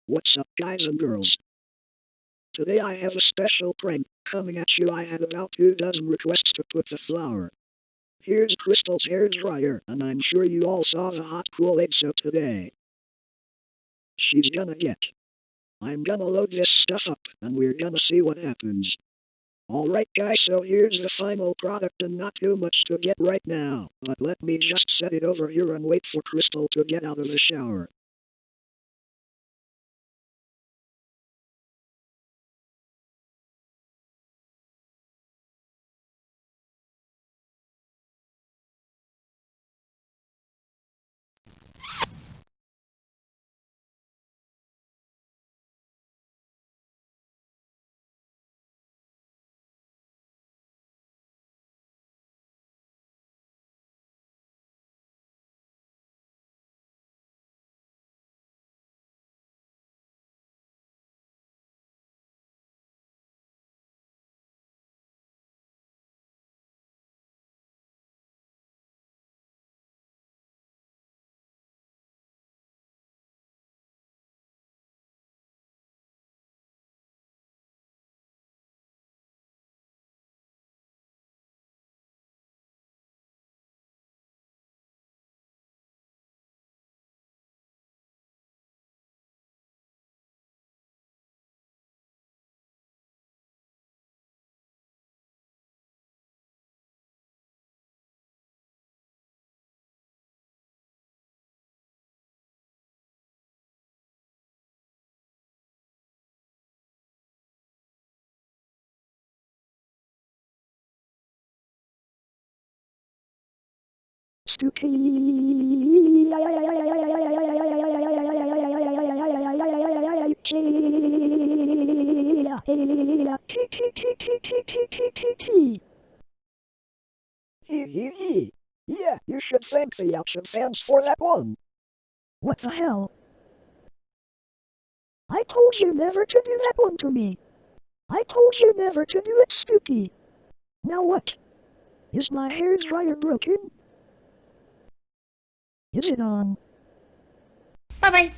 What's up, guys and girls? Today I have a special prank coming at you. I had about 2 dozen requests to put the flower. Here's Crystal's hair dryer, and I'm sure you all saw the hot cool egg, so today she's gonna get. I'm gonna load this stuff up, and we're gonna see what happens. Alright guys, so here's the final product, and not too much to get right now, but let me just set it over here and wait for Crystal to get out of the shower. Stupy. Yeah, you should thank the Action fans for that one. What the hell? I told you never to do that one to me. I told you never to do it, Stupy. Now what? Is my hair dryer broken? Is it on? Bye bye.